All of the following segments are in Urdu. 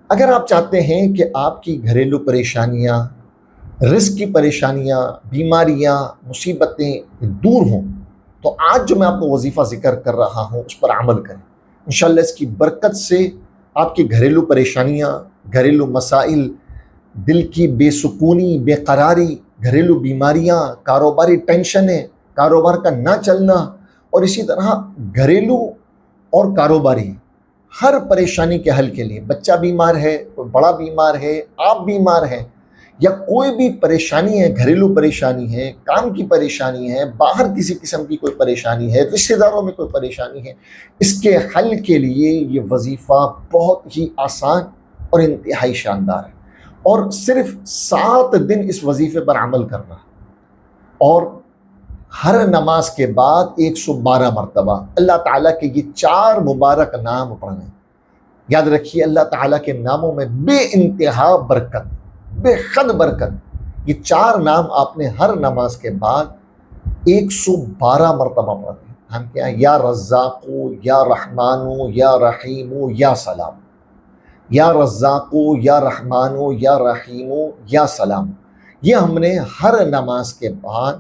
اگر آپ چاہتے ہیں کہ آپ کی گھریلو پریشانیاں، رزق کی پریشانیاں، بیماریاں، مصیبتیں دور ہوں، تو آج جو میں آپ کو وظیفہ ذکر کر رہا ہوں اس پر عمل کریں۔ انشاءاللہ اس کی برکت سے آپ کی گھریلو پریشانیاں، گھریلو مسائل، دل کی بے سکونی، بے قراری، گھریلو بیماریاں، کاروباری ٹینشنیں، کاروبار کا نہ چلنا، اور اسی طرح گھریلو اور کاروباری ہر پریشانی کے حل کے لیے، بچہ بیمار ہے، کوئی بڑا بیمار ہے، آپ بیمار ہیں، یا کوئی بھی پریشانی ہے، گھریلو پریشانی ہے، کام کی پریشانی ہے، باہر کسی قسم کی کوئی پریشانی ہے، رشتہ داروں میں کوئی پریشانی ہے، اس کے حل کے لیے یہ وظیفہ بہت ہی آسان اور انتہائی شاندار ہے۔ اور صرف 7 دن اس وظیفے پر عمل کرنا، اور ہر نماز کے بعد 112 مرتبہ اللہ تعالیٰ کے یہ 4 مبارک نام پڑھنے۔ یاد رکھیے اللہ تعالیٰ کے ناموں میں بے انتہا برکت، بے حد برکت۔ یہ 4 نام آپ نے ہر نماز کے بعد 112 مرتبہ پڑھنے۔ ہم کیا؟ یا رزاقو، یا رحمانو، یا رحیمو، یا سلام۔ یا رزاقو، یا رحمانو، یا رحیمو، یا سلام۔ یہ ہم نے ہر نماز کے بعد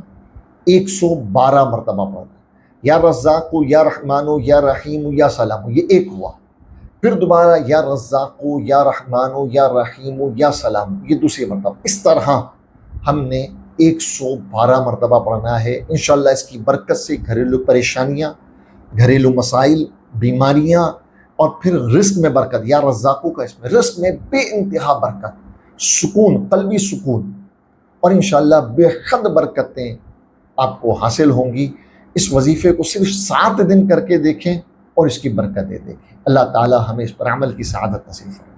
112 مرتبہ پڑھنا۔ یا رزاقو، یا رحمانو، یا رحیمو، یا سلام، یہ ایک ہوا۔ پھر دوبارہ یا رزاقو، یا رحمانو، یا رحیمو، یا سلام، یہ دوسری مرتبہ۔ اس طرح ہم نے 112 مرتبہ پڑھنا ہے۔ انشاءاللہ اس کی برکت سے گھریلو پریشانیاں، گھریلو مسائل، بیماریاں، اور پھر رزق میں برکت۔ یا رزاقو کا اس میں رزق میں بے انتہا برکت، سکون، قلبی سکون، اور انشاءاللہ بے حد برکتیں آپ کو حاصل ہوں گی۔ اس وظیفے کو صرف 7 دن کر کے دیکھیں اور اس کی برکتیں دیکھیں۔ اللہ تعالی ہمیں اس پر عمل کی سعادت نصیب فرمائے۔